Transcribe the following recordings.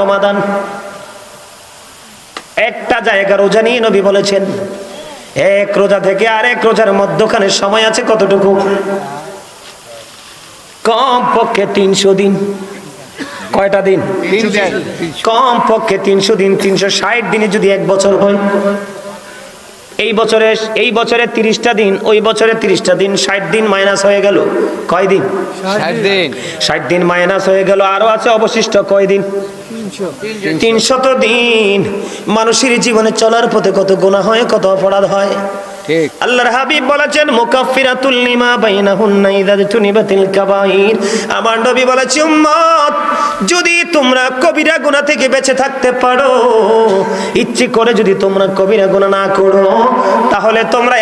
সমাধান। একটা জায়গা রোজা নিয়ে নবী বলেছেন, এক রোজা থেকে আরেক রোজার মধ্যখানে সময় আছে কতটুকু? কম পক্ষে 300 দিন। কয়টা দিন? কম পক্ষে 300 দিন। 360 দিনে যদি এক বছর হয়, এই বছরে 30টা দিন, ওই বছরে 30টা দিন, 60 দিন মাইনাস হয়ে গেল। কয় দিন? 60 দিন মাইনাস হয়ে গেল। আরো আছে অবশিষ্ট কয় দিন? 300 দিন। মানুষের জীবনে চলার পথে কত গুনাহ হয়, কত অপরাধ হয়। আল্লাহর হাবিব বলেছেন মুকাফফিরাতুল লিমা বাইনাহুন্না ইযা তুনিবাতিল কাবাইর। আমার নবী বলেছে, উম্মত, যদি তোমরা কবিরা গুনাহ থেকে বেঁচে থাকতে পারো, ইচ্ছে করে যদি তোমরা কবিরা গুনাহ না করো, তাহলে তোমরা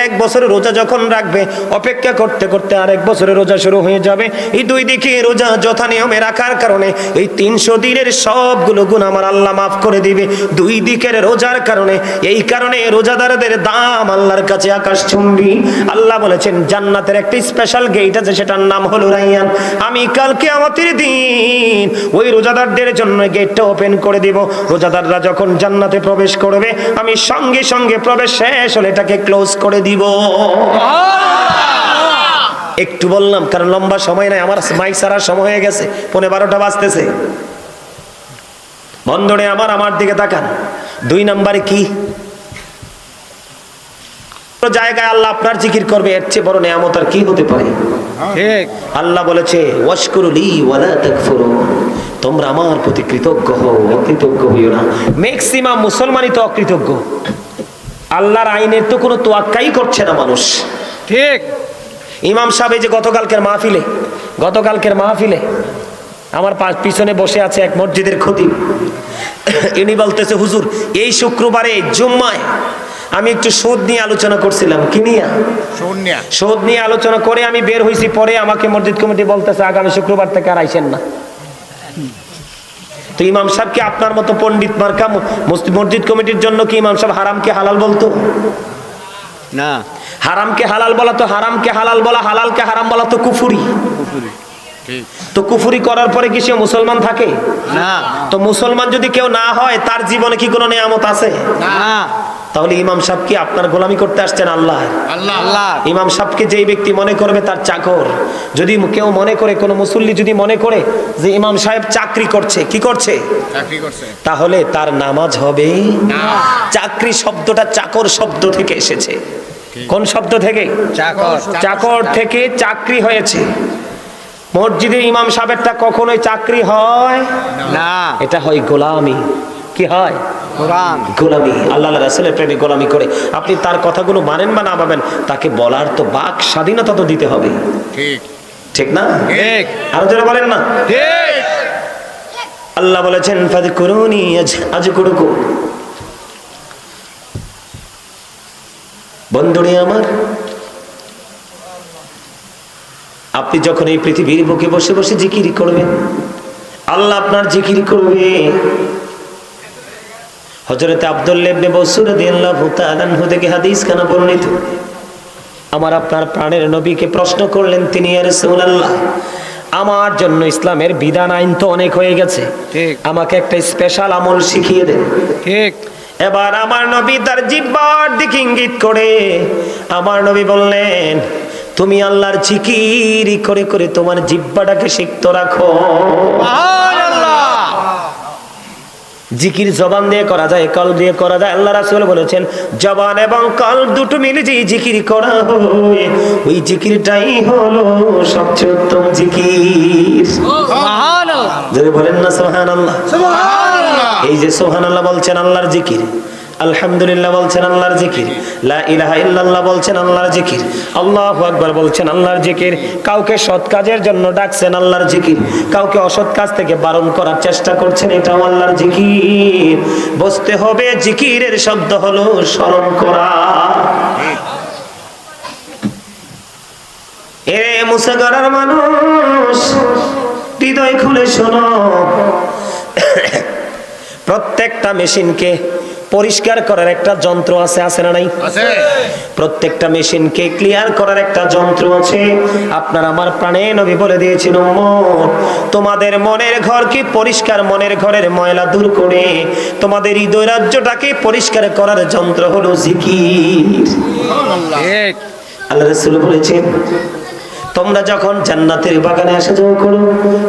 এক বছরের রোজা যখন রাখবে, অপেক্ষা করতে করতে আরেক বছরের রোজা শুরু হয়ে যাবে। এই দুই দিকে রোজা যথা নিয়মে রাখার কারণে এই 300 দিনের সবগুলো গুনাহ আমার আল্লাহ মাফ করে দিবে, দুই দিকের রোজার কারণে। এই কারণে রোজাদারদের দাম আল্লাহর কাছে আকাশচুম্বী। আল্লাহ বলেছেন জান্নাতের একটা স্পেশাল গেট আছে, সেটার নাম হলো রাইয়ান। আমি কাল কিয়ামতের দিন ওই রোজাদারদের জন্য গেটটা ওপেন করে দিব। রোজাদাররা যখন জান্নাতে প্রবেশ করবে, আমি সঙ্গে সঙ্গে প্রবেশ শেষ হলে এটাকে ক্লোজ করে দিব। একটু বললাম কারণ লম্বা সময় নাই, আমার মাইক সারার সময় হয়ে গেছে, 11:15 বাজতেছে। বন্ধুরে আমার দিকে তাকান। 2 নম্বরে কি জায়গায় আল্লাহ আপনার জিকির করবে, এর চেয়ে বড় নিয়ামত আর কি হতে পারে? ঠিক। আল্লাহ বলেছে ওয়াশকুরুলি ওয়ালা তাকফুরুন, তোমরা আমার প্রতি কৃতজ্ঞ হও, অকৃতজ্ঞ হইও না। ম্যাক্সিমাম মুসলমানই তো অকৃতজ্ঞ। আল্লাহর আইনের তো কোনো তোয়াক্কাই করছে না মানুষ। ঠিক। ইমাম সাহেব এই যে গতকালকের মাহফিলে আমার পিছনে বসে আছে এক মসজিদের খতিব। ইনি বলতেছে, হুজুর এই শুক্রবারে জুম্মায় আমি একটু সুদ নিয়ে আলোচনা করছিলাম। কি নিয়ে? সুদ নিয়ে আলোচনা করে আমি বের হয়েছি। পরে আমাকে মসজিদ কমিটি বলতেছে আগামী শুক্রবার থেকে আর আইসেন না। তো ইমাম সাহেব কি আপনার মতো পণ্ডিত মার্কা মসজিদ কমিটির জন্য কি ইমাম সাহেব হারামকে হালাল বলতো না? হারামকে হালাল বলা তো হারামকে হালাল বলা, হালালকে হারাম বলা তো কুফরি। তো কুফরি করার পরে কি সে মুসলমান থাকে? না। তো মুসলমান যদি কেউ না হয়, তার জীবনে কি কোনো নিয়ামত আছে? না। তাহলে ইমাম সাহেব কি আপনার গোলামি করতে আসছেন? আল্লাহ। ইমাম সাহেবকে যেই ব্যক্তি মনে করবে তার চাকর, যদি কেউ মনে করে, কোনো মুসল্লি যদি মনে করে যে ইমাম সাহেব চাকরি করছে, কি করছে? চাকরি করছে, তাহলে তার নামাজ হবে না। চাকরি শব্দটা চাকর শব্দ থেকে এসেছে। কোন শব্দ থেকে? চাকর। চাকর থেকে চাকরি হয়েছে। মসজিদে ইমাম সাহেবটা কখনোই চাকরি হয় না, এটা হয় গোলামি। কি হয়? গোলামি। আল্লাহ রাসূলের প্রেমে গোলামি করে আপনি তার কথাগুলো মানেন বা না মানেন, তাকে বলার তো বাক স্বাধীনতা তো দিতে হবে। ঠিক ঠিক না? ঠিক। আরো জোরে বলেন না? ঠিক। আল্লাহ বলেছেন ফাযকুরুনি আযকুরুকুম। বন্ধুরে আমার, আপনি যখন এই পৃথিবীর বুকে বসে বসে জিকির করবেন, আল্লাহ আপনার জিকির করবে। হযরত আব্দুল্লাহ ইবনে বসুর রাদিয়াল্লাহু তাআলা আনহু থেকে হাদিস খানা বর্ণিত। আমার আপনার প্রাণের নবীকে প্রশ্ন করলেন তিনি, ইয়া রাসূলুল্লাহ, আমার জন্য ইসলামের বিধান আইন তো অনেক হয়ে গেছে, আমাকে একটা স্পেশাল আমল শিখিয়ে দেন। ঠিক। এবার আমার নবী তার জিহ্বার দিকে ইঙ্গিত করে আমার নবী বললেন, তুমি আল্লাহর জিকির করে করে তোমার জিহ্বাটাকে সিক্ত রাখো। জিকির জবান দিয়ে করা যায়, কলব দিয়ে করা যায়। আল্লাহ রাসূল বলেছেন জবান এবং কলব দুটো মিলে যে জিকির করা হয়, ওই জিকিরটাই হলো সবচেয়ে উত্তম জিকির। সুবহানাল্লাহ। যদি বলেন না সুবহানাল্লাহ। সুবহানাল্লাহ। এই যে সুবহানাল্লাহ বলছেন আল্লাহর জিকির, আলহামদুলিল্লাহ বলছেন আল্লাহর জিকির, লা ইলাহা ইল্লাল্লাহ বলছেন আল্লাহর জিকির, আল্লাহু আকবার বলছেন আল্লাহর জিকির। কাউকে সৎ কাজের জন্য ডাকছেন, আল্লাহর জিকির। কাউকে অসৎ কাজ থেকে বারণ করার চেষ্টা করছেন, এটাও আল্লাহর জিকির। বুঝতে হবে জিকিরের শব্দ হলো স্মরণ করা। এ মুসাগারার মানুষ, হৃদয় খুলে শোনো। প্রত্যেকটা মেশিনকে পরিষ্কার করার একটা যন্ত্র আছে, আছে না নাই? প্রত্যেকটা মেশিনকে ক্লিয়ার করার একটা যন্ত্র আছে। আপনার আমার প্রাণে নবী বলে দিয়েছেন, উম্মত তোমাদের মনের ঘরকে পরিষ্কার, মনের ঘরের ময়লা দূর করে তোমাদের হৃদয় রাজ্যটাকে পরিষ্কার করার যন্ত্র হলো জিকির। আল্লাহ রাসূল বলেছেন, তোমরা যখন জান্নাতের বাগানে আসা যাওয়া করো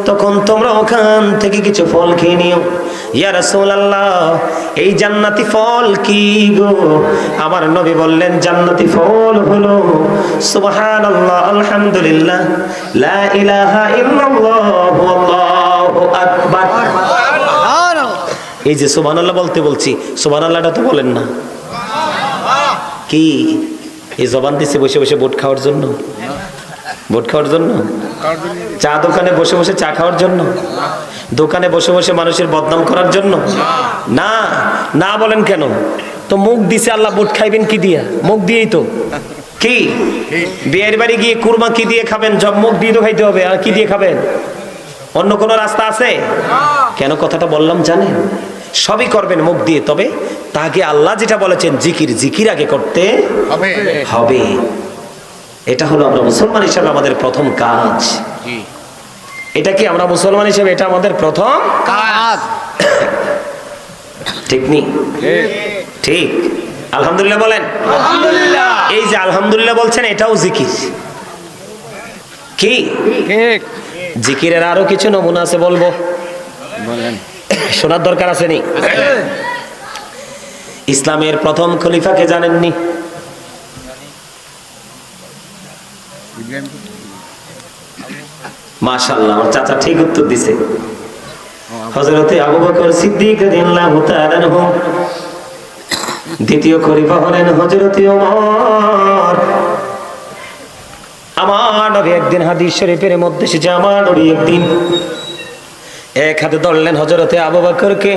তখন তোমরা ওখান থেকে কিছু ফল খেয়ে নিও। ইয়া রাসূলুল্লাহ, এই জান্নাতি ফল কি গো? আমার নবী বললেন, জান্নাতি ফল হলো সুবহানাল্লাহ, আলহামদুলিল্লাহ, লা ইলাহা ইল্লাল্লাহ, আল্লাহু আকবার। এই যে সুবহানাল্লাহ বলতে বলছি, সুবহানাল্লাহটা তো বলেন না। কি এই জবান দিছে বসে বসে ভোট খাওয়ার জন্য? ভোট খাওয়ার জন্য? চা দোকানে বসে বসে চা খাওয়ার জন্য? দোকানে বসে বসে মানুষের বদনাম করার জন্য? না, না বলেন কেন? তো মুখ দিছে আল্লাহ, ভোট খাইবেন কি দিয়া? মুখ দিয়েই তো। কি বিয়ের বাড়ি গিয়ে কুরমা কি দিয়ে খাবেন? জব মুখ দিয়ে তো খাইতে হবে। আর কি দিয়ে খাবেন? অন্য কোনো রাস্তা আছে? কেন কথাটা বললাম জানেন? সবই করবেন মুখ দিয়ে, তবে তাকে আল্লাহ যেটা বলেছেন জিকির, জিকির আগে করতে হবে। এটা হলো আমরা মুসলমান হিসেবে আমাদের প্রথম কাজ। এটা কি আমরা মুসলমান হিসেবে এটা আমাদের প্রথম কাজ? ঠিক নি? ঠিক। আলহামদুলিল্লাহ বলেন। আলহামদুলিল্লাহ। এই যে আলহামদুলিল্লাহ বলছেন, এটাও জিকির। কি ঠিক? জিকিরের আরো কিছু নমুনা আছে, বলবো? বলেন। শোনার দরকার আছে নি? ইসলামের প্রথম খলিফাকে জানেননি? মাশাআল্লাহ, আমার চাচা ঠিক উত্তর দিছে। হযরতে আবু বকর সিদ্দিক রাদিয়াল্লাহু তাআলা আনহু। দ্বিতীয় খলিফা হলেন হযরতে ওমর। আমার নবী একদিন হাদিস শরীফের মধ্যে এসেছে, আমার নবী একদিন এক হাতে ধরলেন হযরতে আবু বকরকে,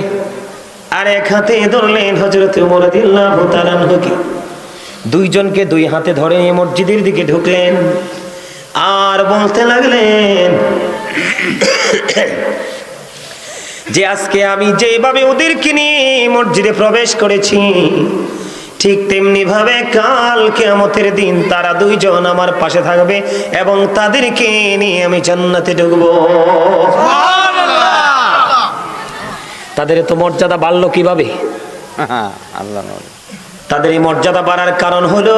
আর এক হাতে ধরলেন হযরতে ওমর রাদিয়াল্লাহু তাআলা আনহুকে। দুইজনকে দুই হাতে ধরে মসজিদের দিকে ঢুকলেন আর বলতে লাগলেন যে আজকে আমি যেভাবে ওদেরকে নিয়ে মসজিদে প্রবেশ করেছি, ঠিক তেমনি ভাবে কাল কিয়ামতের দিন তারা দুইজন আমার পাশে থাকবে এবং তাদেরকে নিয়ে আমি জান্নাতে ঢুকবো। তাদের তো মর্যাদা বাড়লো কিভাবে? আল্লাহ। তাদের এই মর্যাদা বাড়ার কারণ হলো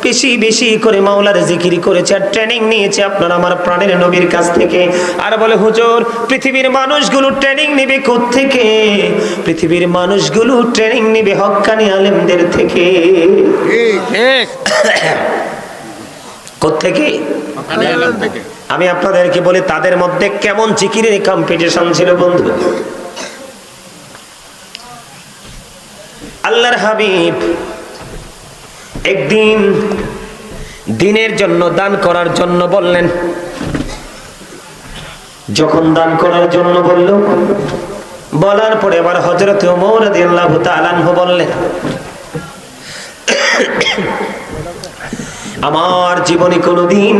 বেশি বেশি করে মাওলার জিকির করেছে আর ট্রেনিং নিয়েছে আপনার আমার প্রাণের নবীর কাছ থেকে। আর বলে, হুজুর পৃথিবীর মানুষগুলো ট্রেনিং নেবে কোত্থেকে? পৃথিবীর মানুষগুলো ট্রেনিং নেবে হক্কানি আলেমদের থেকে। কোত্থেকে? আমি আপনাদেরকে বলি, তাদের মধ্যে কেমন জিকিরের কম্পিটিশন ছিল বন্ধু। আল্লাহর হাবিব একদিন দিনের জন্য দান করার জন্য বললেন। যখন দান করার জন্য বলল, বলার পরে আবার হযরত ওমর রাদিয়াল্লাহু তাআলা আনহু বললেন, আমার জীবনে কোনোদিন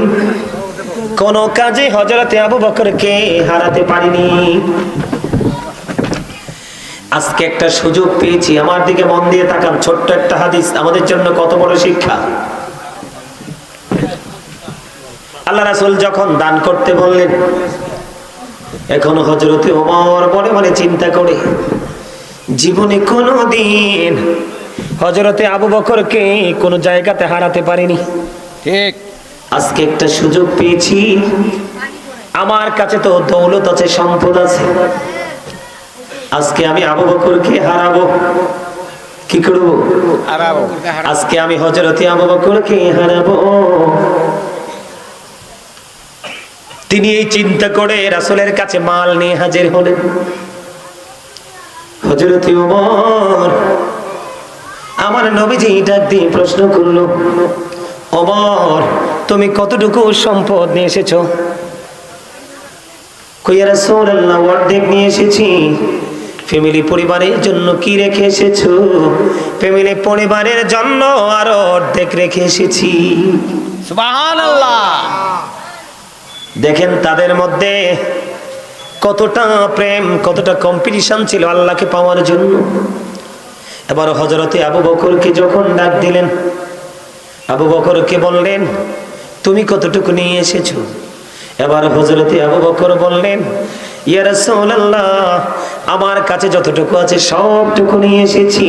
কোন কাজে হযরতে আবু বকরকে হারাতে পারিনি। আজকে একটা সুযোগ পেয়েছি। আমার দিকে মন দিয়ে তাকান, ছোট্ট একটা হাদিস আমাদের জন্য কত বড় শিক্ষা। আল্লাহ রাসূল যখন দান করতে বললেন, এখন হযরতে ওমর মনে মনে চিন্তা করে, জীবনে কোনোদিন হযরতে আবু বকরকে কোন জায়গাতে হারাতে পারিনি। ঠিক। আজকে একটা সুযোগ পেয়েছি, আমার কাছে তো দৌলত আছে, সম্পদ আছে, আজকে আমি আবু বকরকে হারাবো। কি করব? হারাবো। আজকে আমি হযরতে আবু বকরকে হারাবো। তিনি এই চিন্তা করে রাসূলের কাছে মাল নিয়ে হাজির হলেন। হযরতে ওমর, আমার নবীজি ডাক দিয়ে প্রশ্ন করলো, ওমর তুমি কতটুকু সম্পদ নিয়ে এসেছো? কই ইয়া রাসূলুল্লাহ, অর্ধেক নিয়ে এসেছি। ফ্যামিলি পরিবারের জন্য কি রেখে এসেছো? ফ্যামিলি পরিবারের জন্য আরো অর্ধেক রেখে এসেছি। সুবহানাল্লাহ। দেখেন তাদের মধ্যে কতটা প্রেম, কতটা কম্পিটিশন ছিল আল্লাহকে পাওয়ার জন্য। এবার হযরতে আবু বকরকে যখন ডাক দিলেন, আবু বকরকে বললেন তুমি কতটুকু নিয়ে এসেছো? এবার হযরতে আবু বকর বললেন ইয়া রাসূলুল্লাহ, আমার কাছে যতটুকু আছে সবটুকু নিয়ে এসেছি।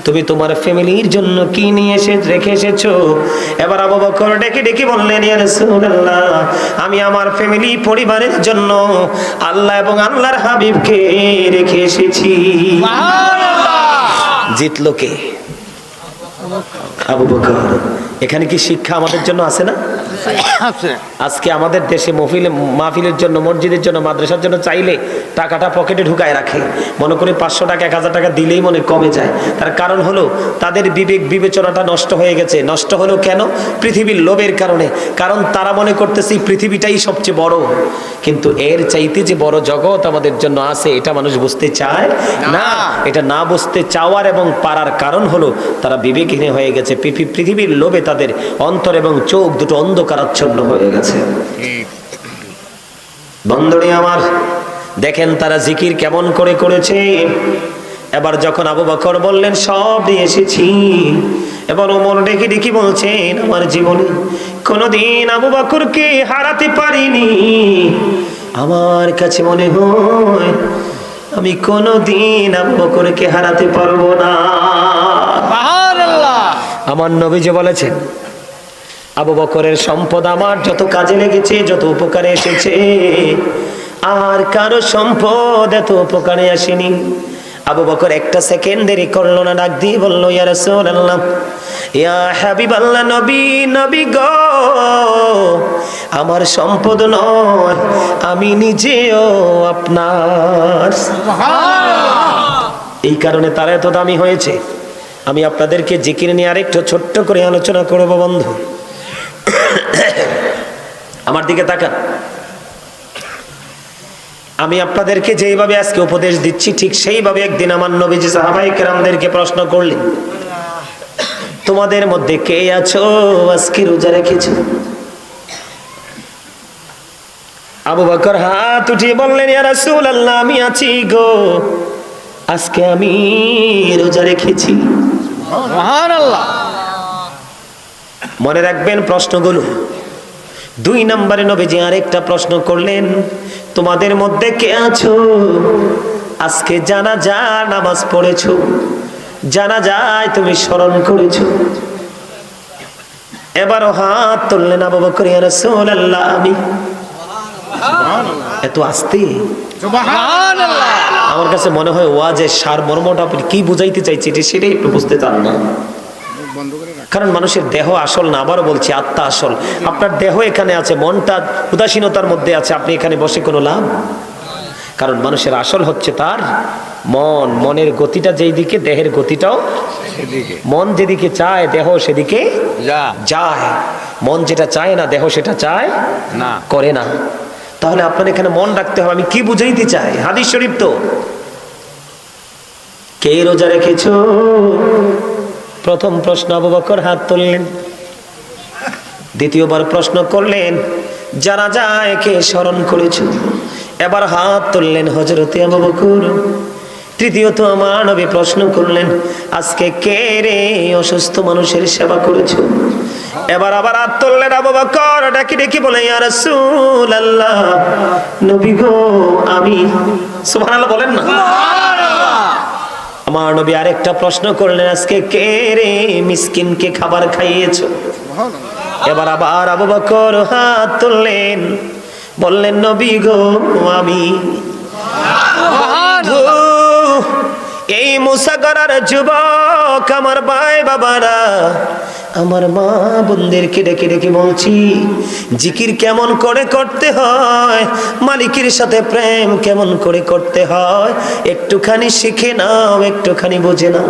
তুমি তোমার ফ্যামিলির জন্য কি নিয়ে রেখে এসেছো? এবার আবু বকর ডেকে ডেকে বললেন ইয়া রাসূলুল্লাহ, আমি আমার ফ্যামিলি পরিবারের জন্য আল্লাহ এবং আল্লাহর হাবিবকে রেখে এসেছি। সুবহানাল্লাহ। জিতলো কে? আবু বকর। এখানে কি শিক্ষা আমাদের জন্য আছে না? আজকে আমাদের দেশে মাহফিলের জন্য, মসজিদের জন্য, মাদ্রাসার জন্য চাইলে টাকাটা পকেটে ঢুকায় রাখে, মনে করে 500 টাকা 1000 টাকা দিলেই মনে কমে যায়। তার কারণ হলো তাদের বিবেক বিবেচনাটা নষ্ট হয়ে গেছে। নষ্ট হলো কেন? পৃথিবীর লোভের কারণে। কারণ তারা মনে করতেছে পৃথিবীটাই সবচেয়ে বড়, কিন্তু এর চাইতে যে বড় জগৎ আমাদের জন্য আছে এটা মানুষ বুঝতে চায় না। এটা না বুঝতে চাওয়ার এবং পারার কারণ হলো তারা বিবেকহীন হয়ে গেছে। পৃথিবীর লোভে তাদের অন্তর এবং চোখ দুটো অন্ধকারাচ্ছন্ন হয়ে গেছে। বন্ধুরে আমার, দেখেন তারা জিকির কেমন করে করেছে। এবার যখন আবু বকর বললেন সব নিয়ে এসেছি, এবার ওমর ডেকে ডেকে বলছেন আমার জীবনে কোনোদিন আবু বকরকে হারাতে পারিনি। আমার কাছে মনে হয় আমি কোনোদিন আবু বকরকে হারাতে পারবো না। সুবহানাল্লাহ। আমার নবীজি বলেছেন আবু বকরের সম্পদ আমার যত কাজে লেগেছে, যত উপকারে এসেছে, আর কারো সম্পদ এত উপকারে আসেনি। আবু বকর একটা সেকেন্ড দেরি করলো না, ডাক দিয়ে বলল ইয়া রাসূলুল্লাহ, ইয়া হাবিবাল্লাহ, নবী নবী গো, আমার সম্পদ নয়, আমি নিজেও আপনার। সুবহানাল্লাহ। এই কারণে তারা এত দামি হয়েছে। আমি আপনাদেরকে জিকির নিয়ে আরেকটু ছোট্ট করে আলোচনা করব বন্ধু। আমার দিকে তাকান। আমি আপনাদেরকে যেইভাবে আজকে উপদেশ দিচ্ছি ঠিক সেইভাবে একদিন আমার নবীজি সাহাবায়ে কেরামদেরকে প্রশ্ন করলেন, তোমাদের মধ্যে কে আছো আজকে রোজা রেখেছো? আবু বকর হাত উঠিয়ে বললেন ইয়া রাসূলুল্লাহ, আমি আছি গো, আজকে আমি রোজা রেখেছি। সুবহানাল্লাহ। মনে রাখবেন প্রশ্নগুলো। 2 নম্বরে নবীজি আরেকটা প্রশ্ন করলেন, তোমাদের মধ্যে কে আছো আজকে জানাজা নামাজ পড়েছো, জানাজায় তুমি স্মরণ করেছো? এবারও হাত তুললেন আবু বকর, ইয়া রাসূলুল্লাহ, আমি। এত আস্তে, সুবহানাল্লাহ। আমার কাছে মনে হয় ওয়াজের সারমর্মটা আপনি কি বুঝাইতে চাইছে সেটাই একটু বুঝতে চান না। কারণ মানুষের দেহ আসল না, আবারও বলছি আত্মা আসল। আপনার দেহ এখানে আছে, মনটা উদাসীনতার মধ্যে আছে, আপনি এখানে বসে কোনো লাভ। কারণ মানুষের আসল হচ্ছে তার মন। মনের গতিটা যেই দিকে, দেহের গতিটাও সেদিকে। মন যেদিকে চায় দেহ সেদিকে যায়, মন যেটা চায় না দেহ সেটা চায় না, করে না। তাহলে আপনার এখানে মন রাখতে হবে আমি কি বুঝাইতে চাই। হাদিস শরীফ তো। কে রোজা রেখেছো? প্রথম প্রশ্ন আবু বকর হাত তুললেন। দ্বিতীয়বার প্রশ্ন করলেন জানাজায় কে স্মরণ করেছো? এবার হাত তুললেন হযরতে আবু বকর। তৃতীয়ত আমার নবী প্রশ্ন করলেন আজকে কে রে অসুস্থ মানুষের সেবা করেছো? এবার আবার হাত তুললেন আবু বকর, ডাকি ডাকি বলে ইয়া রাসূলুল্লাহ, নবী গো, আমি। সুবহানাল্লাহ বলেন না। আমার নবী আরেকটা প্রশ্ন করলেন আজকে কে রে মিসকিনকে খাবার খাইয়েছো? এবার আবার আবু বকর হাত তুললেন, বললেন নবী গো, আমি। এই মুসাগরার যুবক আমার ভাই বাবারা, আমার মা বোনদেরকে ডেকে ডেকে বলছি জিকির কেমন করে করতে হয়, মালিকের সাথে প্রেম কেমন করে করতে হয়, একটুখানি শিখে নাও, একটুখানি বুঝে নাও।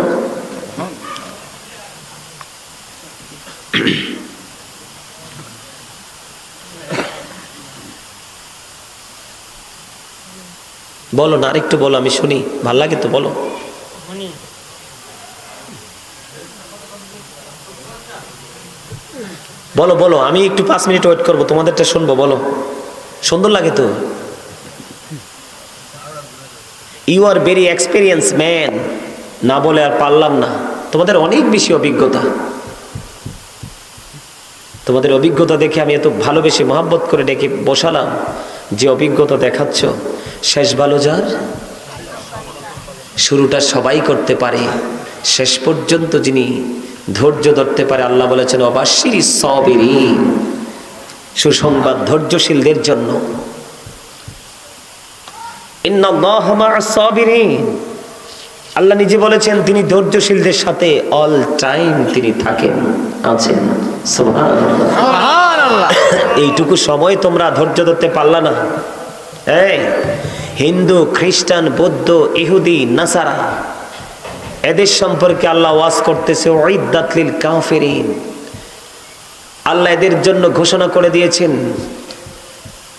বলো না, আরেকটু বলো, আমি শুনি, ভাল লাগে তো, বলো। বলো বলো, আমি একটু 5 মিনিট ওয়েট করবো, তোমাদেরটা শুনবো, বলো। সুন্দর লাগে তো। You are very experience man, না বলে আর পারলাম না। তোমাদের অনেক বেশি অভিজ্ঞতা, তোমাদের অভিজ্ঞতা দেখে আমি এত ভালোবেসে মহাব্বত করে ডেকে বসালাম। যে অভিজ্ঞতা দেখাচ্ছ, শেষ ভালো যার। শুরুটা সবাই করতে পারে, শেষ পর্যন্ত যিনি ধৈর্য ধরতে পারে, আল্লাহ বলেছেন অবাশিরিস সাবিরিন, সুসংবাদ ধৈর্যশীলদের জন্য। ইন্নাল্লাহা মা'আস সাবিরিন, আল্লাহ নিজে বলেছেন তিনি ধৈর্যশীলদের সাথে অল টাইম তিনি থাকেন, আছেন। সুবহানাল্লাহ। এইটুকু সময় তোমরা ধৈর্য ধরতে পারলা না? এই হিন্দু, খ্রিস্টান, বৌদ্ধ, ইহুদি, নাসারা, এদের সম্পর্কে আল্লাহ ওয়াজ করতেছে উইদ্দাত লিল কাফিরিন। আল্লাহ এদের জন্য ঘোষণা করে দিয়েছেন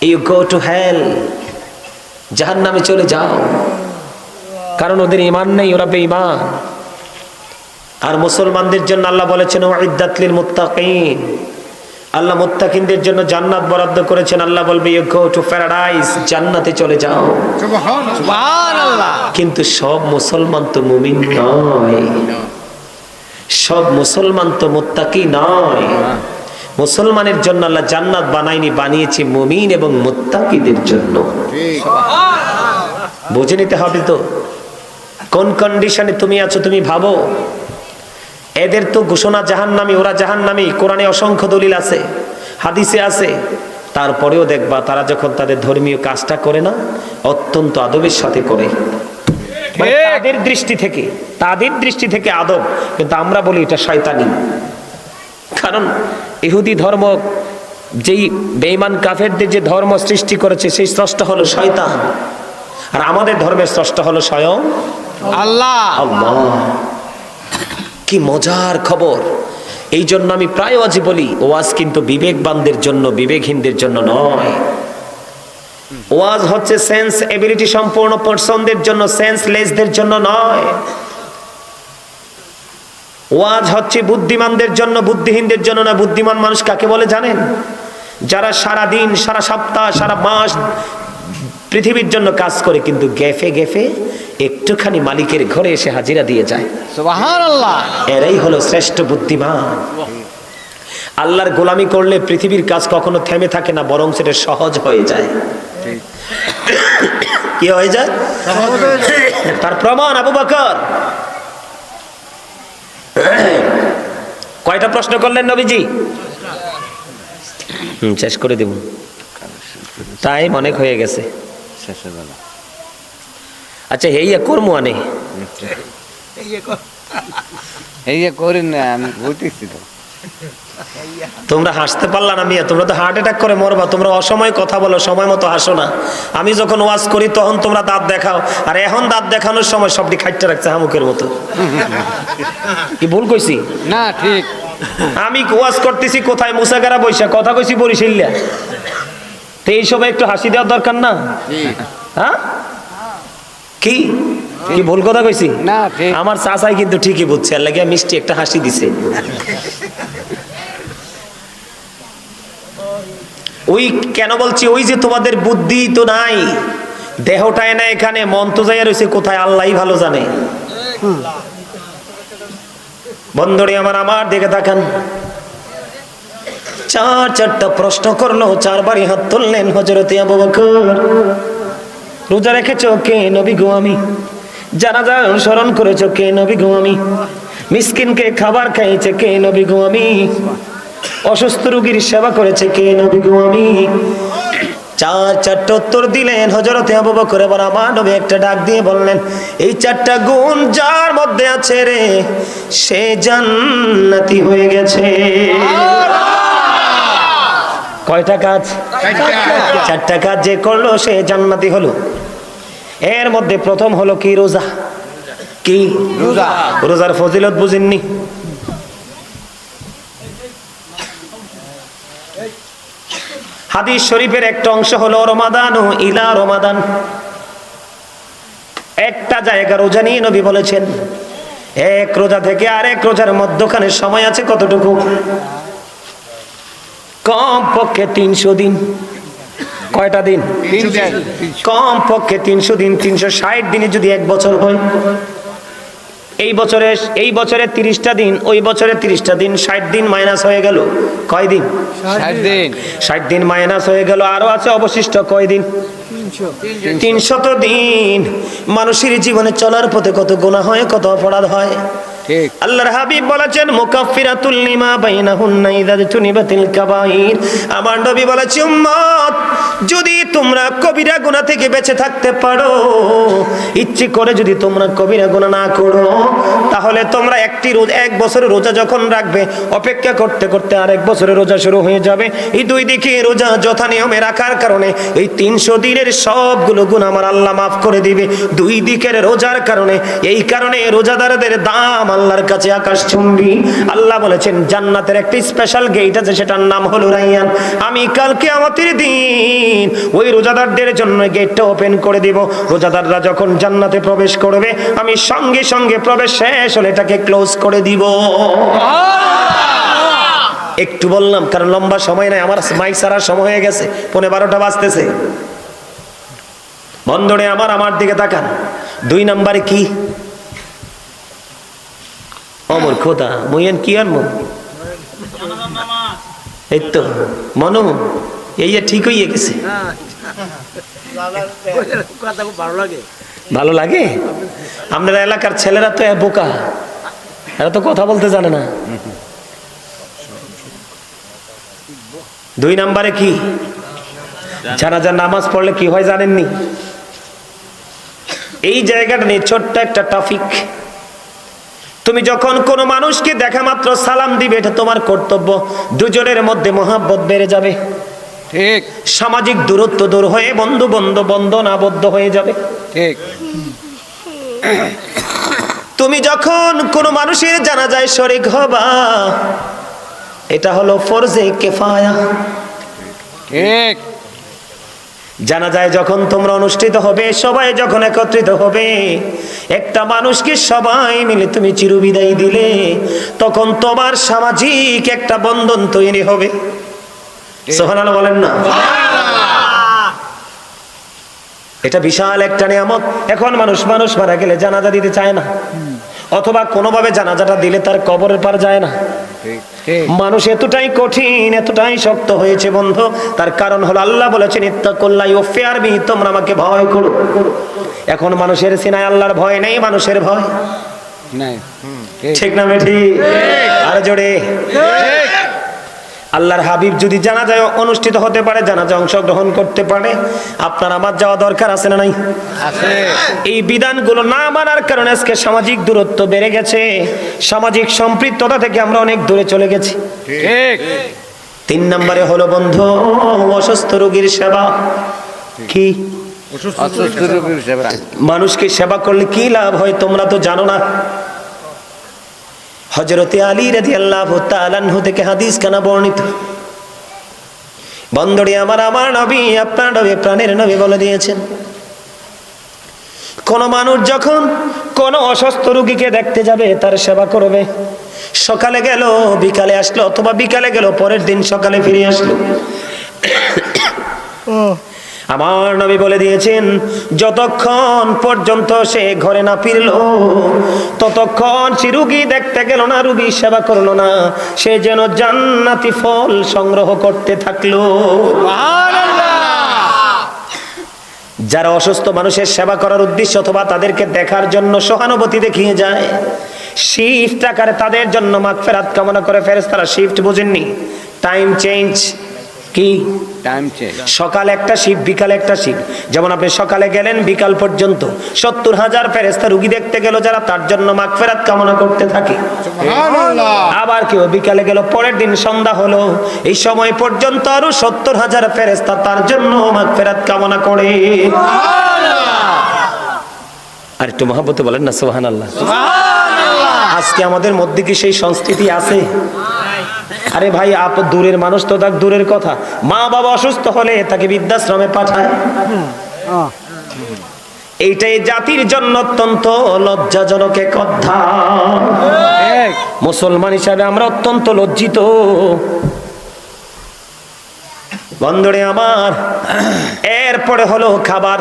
ইউ গো টু হেল, জাহান্নামে চলে যাও, কারণ ওদের ঈমান নেই, ওরা বেঈমান। আর মুসলমানদের জন্য আল্লাহ বলেছেন উইদ্দাত লিল মুত্তাকিন, আল্লাহ মুত্তাকিনদের জন্য জান্নাত বরাদ্দ করেছেন। আল্লাহ বলবে ইউ গো টু প্যারাডাইস, জান্নাতে চলে যাও। সুবহানাল্লাহ। কিন্তু সব মুসলমান তো মুমিন নয়, সব মুসলমান তো মুত্তাকি নয়। মুসলমানের জন্য আল্লাহ জান্নাত বানায়নি, বানিয়েছে মুমিন এবং মুত্তাকিদের জন্য। বুঝে নিতে হবে তো কোন কন্ডিশনে তুমি আছো। তুমি ভাবো এদের তো ঘোষণা জাহান্নামী, ওরা জাহান্নামী, কোরআনে অসংখ্য দলিল আছে, হাদিসে আছে। তারপরেও দেখবা তারা যখন তাদের ধর্মীয় কাজটা করে না, অত্যন্ত আদবের সাথে করে, তাদের দৃষ্টি থেকে আদব। কিন্তু আমরা বলি এটা শয়তানি। কারণ ইহুদি ধর্ম, যেই বেঈমান কাফেরদের যে ধর্ম সৃষ্টি করেছে, সেই স্রষ্টা হলো শয়তান, আর আমাদের ধর্মের স্রষ্টা হলো স্বয়ং আল্লাহ। আল্লাহ, কি মজার খবর! এই জন্য আমি প্রায় ওয়াজে বলি, ওয়াজ কিন্তু বিবেকবানদের জন্য, বিবেকহীনদের জন্য নয়। ওয়াজ হচ্ছে সেন্স এবিলিটি সম্পূর্ণ পারসনদের জন্য, সেন্সলেসদের জন্য নয়। ওয়াজ হচ্ছে বুদ্ধিমানদের জন্য, বুদ্ধিহীনদের জন্য না। বুদ্ধিমান মানুষ কাকে বলে জানেন? যারা সারা দিন, সারা সপ্তাহ, সারা মাস পৃথিবীর জন্য কাজ করে, কিন্তু গেফে গেফে একটুখানি মালিকের ঘরে এসে হাজিরা দিয়ে যায়। সুবহানাল্লাহ। এরাই হলো শ্রেষ্ঠ বুদ্ধিমান। আল্লাহর গোলামি করলে পৃথিবীর কাজ কখনো থেমে থাকে না, বরং সেটা সহজ হয়ে যায়। কি হয়ে যায়? তার প্রমাণ আবু বকর। কয়টা প্রশ্ন করলেন নবীজি? শেষ করে দেব, টাইম অনেক হয়ে গেছে। আচ্ছা, হেইয়া কর্ম আনে করেন না, আমি বলতেছি তো। তোমরা হাসতে পারলা না মিয়া, তোমরা তো হার্ট অ্যাটাক করে মরবা। তোমরা অসময় কথা বলো, সময় মতো হাসো না। আমি যখন ওয়াজ করি তখন তোমরা দাঁত দেখাও, আর এখন দাঁত দেখানোর সময় সবটি খাইতে রাখছে হামুকের মতো। কি ভুল কইছি? না, ঠিক। আমি ওয়াজ করতেছি কোথায়? মুসাগারা বৈশা কথা কইছি বরিশাল্লা। তো এই সময় একটু হাসি দেওয়ার দরকার না? হ্যাঁ, কি কি ভুল কথা কইছি? না, ঠিক। আমার চাচাই কিন্তু ঠিকই বুঝছে, আর লাগিয়া মিষ্টি একটা হাসি দিছে। ওই কেন বলছি, ওই যে তোমাদের বুদ্ধি তো নাই, দেহটায় না, এখানে মন তো যাইয়া রয়েছে কোথায় আল্লাহই ভালো জানে। বন্ধুরে আমার দিকে তাকান। চারটা প্রশ্ন করলো, চারবারই হাত তুললেন হযরতে আবু বকর। রোজা রেখেছো? কে নবী গো আমি। জানাজা স্মরণ করেছো? কে নবী গো আমি। মিসকিনকে খাবার খাইয়েছে? কে নবী গো আমি। অসুস্থ রোগীর সেবা করেছে? কে নবী গো আমি। চারটা উত্তর দিলেন হযরতে আবু বকর। এবার আমার নবী একটা ডাক দিয়ে বললেন, এই চারটা গুণ যার মধ্যে আছে রে, সে জান্নাতি হয়ে গেছে। কয়টা কাজ? চারটা কাজ যে করলো সে জান্নাতি হলো। এর মধ্যে প্রথম হলো কি? রোজা। কি? রোজা। রোজার ফজিলত বুঝেননি? হাদিস শরীফের একটা অংশ হলো রমাদান ও ইলা রমাদান। একটা জায়গা রোজা নিয়ে নবী বলেছেন, এক রোজা থেকে আরেক রোজার মধ্যখানে সময় আছে কতটুকু? কম পক্ষে 300 দিন। কয়টা দিন? কম পক্ষে 300 দিন। 360 দিনে যদি এক বছর হয়, এই বছরে 30টা দিন, ওই বছরে 30টা দিন, 60 দিন মাইনাস হয়ে গেল। কয় দিন? 60 দিন। 60 দিন মাইনাস হয়ে গেল, আরো আছে অবশিষ্ট কয় দিন? 300 দিন। মানুষের জীবনে চলার পথে কত গুনাহ হয়, কত অপরাধ হয়। ঠিক। আল্লাহর হাবিব বলেছেন মুকাফফিরাতুল লিমা বাইনাহুন্না ইযা তুনিবাতিল কাবাইর। আমার নবী বলেছেন উম্মত, যদি তোমরা কবিরা গুনাহ থেকে বেঁচে থাকতে পারো, ইচ্ছে করে যদি তোমরা কবিরা গুনাহ না করো, তাহলে তোমরা এক বছরের রোজা যখন রাখবে, অপেক্ষা করতে করতে আরেক বছরের রোজা শুরু হয়ে যাবে। এই দুই দিকে রোজা যথা নিয়মে রাখার কারণে এই 300 দিনের সবগুলো গুনাহ আমার আল্লাহ মাফ করে দিবে, দুই দিকের রোজার কারণে। এই কারণে রোজাদারদের দাম আল্লাহর কাছে আকাশচুম্বী। আল্লাহ বলেছেন জান্নাতের একটি স্পেশাল গেট আছে, সেটার নাম হলো রাইয়ান। আমি কাল কিয়ামতের দিন ওই রোজাদারদের জন্য গেটটা ওপেন করে দিব। রোজাদাররা যখন জান্নাতে প্রবেশ করবে, আমি সঙ্গে সঙ্গে প্রবেশ শেষ হলে এটাকে ক্লোজ করে দিব। একটু বললাম কারণ লম্বা সময় নাই, আমার মাইক সারার সময় হয়ে গেছে, 11:15 বাজতেছে। বন্ধুরে আমার দিকে তাকান। 2 নম্বরে কি? অমর খোদা মইয়ান কি আনবো? এই তো মনো, এই ঠিক হইয়া গেছে। ভালো লাগে? আপনারা এলাকার ছেলেরা তো বোকা, এরা তো কথা বলতে জানে না। 2 নম্বরে কি? জানাজার নামাজ পড়লে কি হয় জানেননি? এই জায়গাটা নিয়ে ছোট্ট একটা টপিক। তুমি যখন কোনো মানুষকে দেখা মাত্র সালাম দিবে, এটা তোমার কর্তব্য। দুজনের মধ্যে মহাব্বত বেড়ে যাবে, ঠিক। সামাজিক দূরত্ব দূর হয়ে বন্ধন আবদ্ধ হয়ে যাবে, ঠিক। তুমি যখন কোনো মানুষের জানাজায় শরীক হবা, এটা হলো ফরজে কিফায়া। ঠিক। জানাজায় যখন তোমরা অনুষ্ঠিত হবে, সবাই যখন একত্রিত হবে, একটা মানুষকে সবাই মিলে তুমি চিরবিদায় দিলে, তখন তোমার সামাজিক একটা বন্ধন তৈরি হবে। সুবহানাল্লাহ বলেন না? এটা বিশাল একটা নিয়ামত। এখন মানুষ মারা গেলে জানাজা দিতে চায় না, অথবা কোনোভাবে জানাজাটা দিলে তার কবরের পার যায় না। মানুষ এতটাই কঠিন, এতটাই শক্ত হয়েছে বন্ধু। তার কারণ হলো আল্লাহ বলেছেন ইত্তাকুল্লাহ ওয়াফিরবি, তোমরা আমাকে ভয় করো। এখন মানুষের সিনায় আল্লাহর ভয় নেই, মানুষের ভয় নাই। ঠিক না বেঠি? আর জোরে আল্লাহর হাবিব যদি জানাজায় অনুষ্ঠিত হতে পারে, জানাজায় অংশগ্রহণ করতে পারে, আপনার আমার যাওয়া দরকার আছে না নাই? আছে। এই বিধানগুলো না মানার কারণে আজকে সামাজিক দূরত্ব বেড়ে গেছে, সামাজিক সম্পৃক্ততা থেকে আমরা অনেক দূরে চলে গেছি। ঠিক। 3 নম্বরে হলো বন্ধু অসুস্থ রোগীর সেবা। কি? অসুস্থ রোগীর সেবা। মানুষকে সেবা করলে কি লাভ হয় তোমরা তো জানো না। হযরতে আলী রাদিয়াল্লাহু তাআলা আনহু থেকে হাদিস কানা বর্ণিত। বন্ধুরে আমার নবী, আপনার নবী, প্রাণের নবী বলে দিয়েছেন, কোন মানুষ যখন কোন অসুস্থ রোগীকে দেখতে যাবে, তার সেবা করবে। সকালে গেল, বিকালে আসলো, অথবা বিকালে গেল, পরের দিন সকালে ফিরে আসলো। আমার নবী বলে দিয়েছেন, যতক্ষণ পর্যন্ত সে ঘরে না ফিরলো, ততক্ষণ সে রুগী দেখতে গেল না, রুগী সেবা করলো না, সে যেন জান্নাতি ফল সংগ্রহ করতে থাকলো। যারা অসুস্থ মানুষের সেবা করার উদ্দেশ্য অথবা তাদেরকে দেখার জন্য সহানুভূতি দেখিয়ে যায়, শিফট আকারে তাদের জন্য মাগফিরাত কামনা করে ফেরেশতারা শিফট বুঝেননি, টাইম চেঞ্জ। কি টাইম চেঞ্জ? সকাল একটা শিফট, বিকাল একটা শিফট। যেমন আপনি সকালে গেলেন, বিকাল পর্যন্ত 70,000 ফেরেশতা রোগী দেখতে গেল, যারা তার জন্য মাগফিরাত কামনা করতে থাকে। আবার কেউ বিকালে গেল, পরের দিন সন্ধ্যা হলো, এই সময় পর্যন্ত আরো 70,000 ফেরেশতা তার জন্য মাগফিরাত কামনা করে। আর একটু মহব্বতে বলেন না সুবহানাল্লাহ। আজকে আমাদের মধ্যে কি সেই সংস্কৃতি আছে? আরে ভাই, দূরের মানুষ তো তার দূরের কথা, মা বাবা অসুস্থ হলে তাকে বৃদ্ধাশ্রমে পাঠায়। এইটাই জাতির জন্য অত্যন্ত লজ্জাজনক এক কথা। মুসলমান হিসাবে আমরা অত্যন্ত লজ্জিত। বন্ধুরে আমার, এরপরে হলো খাবার।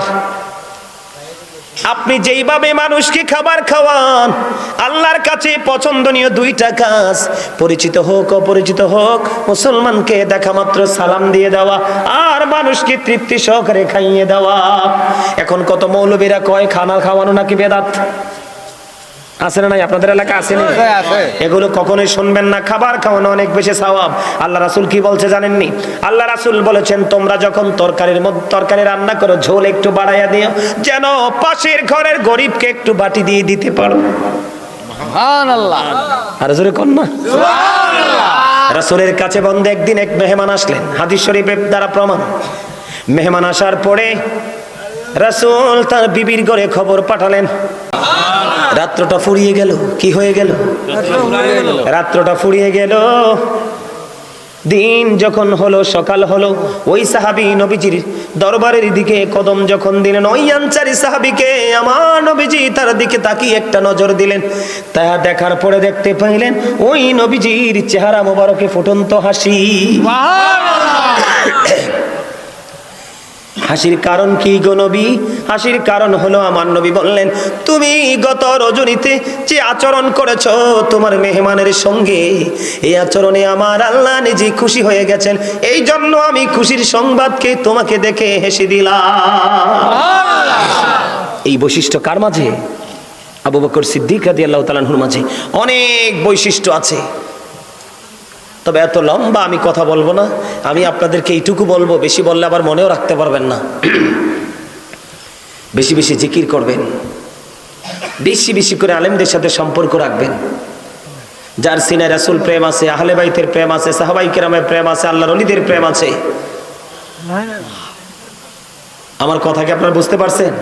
আপনি যেইভাবে মানুষকে খাবার খাওয়ান, আল্লাহর কাছে পছন্দনীয় দুইটা কাজ, পরিচিত হোক অপরিচিত হোক, মুসলমানকে দেখা মাত্র সালাম দিয়ে দেওয়া আর মানুষকে তৃপ্তি সহকারে খাইয়ে দেওয়া। এখন কত মৌলবীরা কয় খানা খাওয়ানো নাকি বেদাত। আছে না নাই আপনাদের এলাকা? আছে না? এগুলো কখনোই শুনবেন না। খাবার খাওয়ানো অনেক বেশি সওয়াব। আল্লাহ রাসূল কি বলছে জানেননি? আল্লাহ রাসূল বলেছেন, তোমরা যখন তরকারি রান্না করো, ঝোল একটু বাড়াইয়া দিও, যেন পাশের ঘরের গরিবকে একটু বাটি দিয়ে দিতে পারো। সুবহানাল্লাহ। আর জোরে কোন না সুবহানাল্লাহ। রাসূলের কাছে বন্ধে একদিন এক মেহমান আসলেন, হাদিস শরীফের দ্বারা প্রমাণ। মেহমান আসার পরে রাসূল তার বিবির ঘরে খবর পাঠালেন। রাত্রটা ফুরিয়ে গেল। কি হয়ে গেল? রাত্রটা ফুরিয়ে গেল। দিন যখন হলো, সকাল হলো, ওই সাহাবী নবীজির দরবারের দিকে কদম যখন দিলেন, ওই আনসারী সাহাবীকে আমার নবীজি তার দিকে তাকিয়ে একটা নজর দিলেন। তা দেখার পরে দেখতে পাইলেন ওই নবীজির চেহারা মোবারকে ফুটন্ত হাসি। হাসির কারণ কি গো নবী? হাসির কারণ হলো আমার নবী বললেন, তুমি গত রজনীতে যে আচরণ করেছো তোমার মেহমানের সঙ্গে, এই আচরণে আমার আল্লাহ নিজে খুশি হয়ে গেছেন, এই জন্য আমি খুশির সংবাদকে তোমাকে দেখে হেসে দিলাম। এই বৈশিষ্ট্য কার মাঝে? আবু বকর সিদ্দিক রাদিয়াল্লাহু তাআলা আনহুর মাঝে অনেক বৈশিষ্ট্য আছে। তবে এত লম্বা আমি কথা বলবো না, আমি আপনাদেরকে এইটুকু বলবো, বেশি বললে আবার মনেও রাখতে পারবেন না। বেশি বেশি জিকির করবেন, বেশি বেশি করে আলেমদের সাথে সম্পর্ক রাখবেন। যার সিনায় রাসূল প্রেম আছে, আহলে বাইতের প্রেম আছে, সাহাবাই কেরামের প্রেম আছে, আল্লাহর ওলিদের প্রেম আছে। আমার কথা কি আপনারা বুঝতে পারছেন?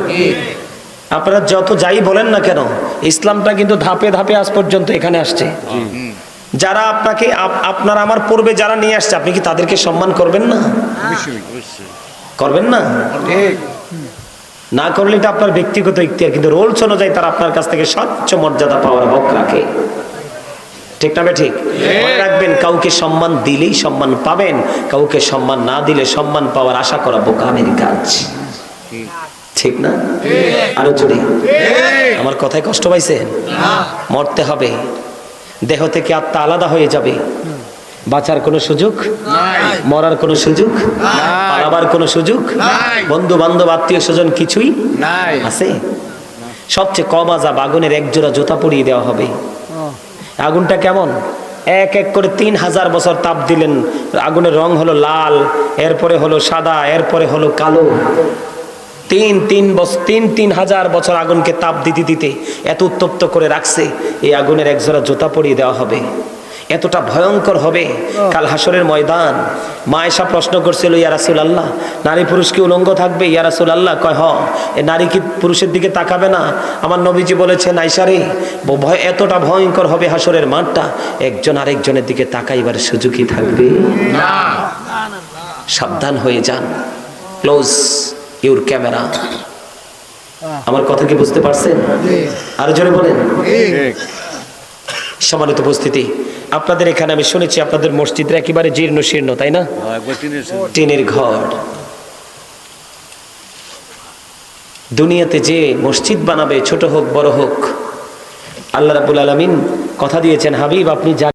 আপনারা যত যাই বলেন না কেন, ইসলামটা কিন্তু ধাপে ধাপে আজ পর্যন্ত এখানে আসছে। যারা আপনাকে আপনার আমার পূর্বে যারা নিয়ে আসছে, আপনি কি তাদেরকে সম্মান করবেন না? করবেন না? না করলে এটা আপনার ব্যক্তিগত ইখতিয়ার, কিন্তু রোলস অনুযায়ী তারা আপনার কাছ থেকে সর্বোচ্চ মর্যাদা পাওয়ার হক রাখে। ঠিক না? ঠিক। মনে রাখবেন, কাউকে সম্মান দিলেই সম্মান পাবেন, কাউকে সম্মান না দিলে সম্মান পাওয়ার আশা করা বোকামের কাজ। ঠিক না? আরো জোরে। আমার কথায় কষ্ট পাইছেন? মরতে হবে, দেহ থেকে আত্মা আলাদা হয়ে যাবে, বাঁচার কোনো সুযোগ নাই, মরার কোনো সুযোগ নাই, পালাবার কোনো সুযোগ নাই, বন্ধু বান্ধব আত্মীয় স্বজন কিছুই নাই। আছে? সবচেয়ে কম আযাব, আগুনের এক জোড়া জুতা পরিয়ে দেওয়া হবে। আগুনটা কেমন? এক এক করে 3000 বছর তাপ দিলেন, আগুনের রং হলো লাল, এরপরে হলো সাদা, এরপরে হলো কালো। 3000 বছর আগুনকে তাপ দিতে দিতে এত উত্তপ্ত করে রাখছে, এই আগুনের একজোড়া জুতা পরিয়ে দেওয়া হবে। এতটা ভয়ঙ্কর হবে কাল হাসরের ময়দান। মা আয়েশা প্রশ্ন করছিল, ইয়া রাসূলুল্লাহ, নারী পুরুষ কি উলঙ্গ থাকবে? ইয়া রাসূলুল্লাহ, কয় হ, এ নারী কি পুরুষের দিকে তাকাবে না? আমার নবীজি বলেছেন, আয়েশা রে, ভয় এতটা ভয়ঙ্কর হবে হাসরের মাঠটা, একজন আরেকজনের দিকে তাকাইবার সুযোগই থাকবে না। সাবধান হয়ে যান। Close your camera. আমার কথা কি বুঝতে পারছেন? আরো জোরে বলেন। সম্মানিত উপস্থিতি, আপনাদের এখানে আমি শুনেছি আপনাদের মসজিদটা একেবারে জীর্ণ শীর্ণ, তাই না? টিনের ঘর। দুনিয়াতে যে মসজিদ বানাবে, ছোট হোক বড় হোক, আল্লাহ রাব্বুল আলামিন কথা দিয়েছেন, হাবিব আপনি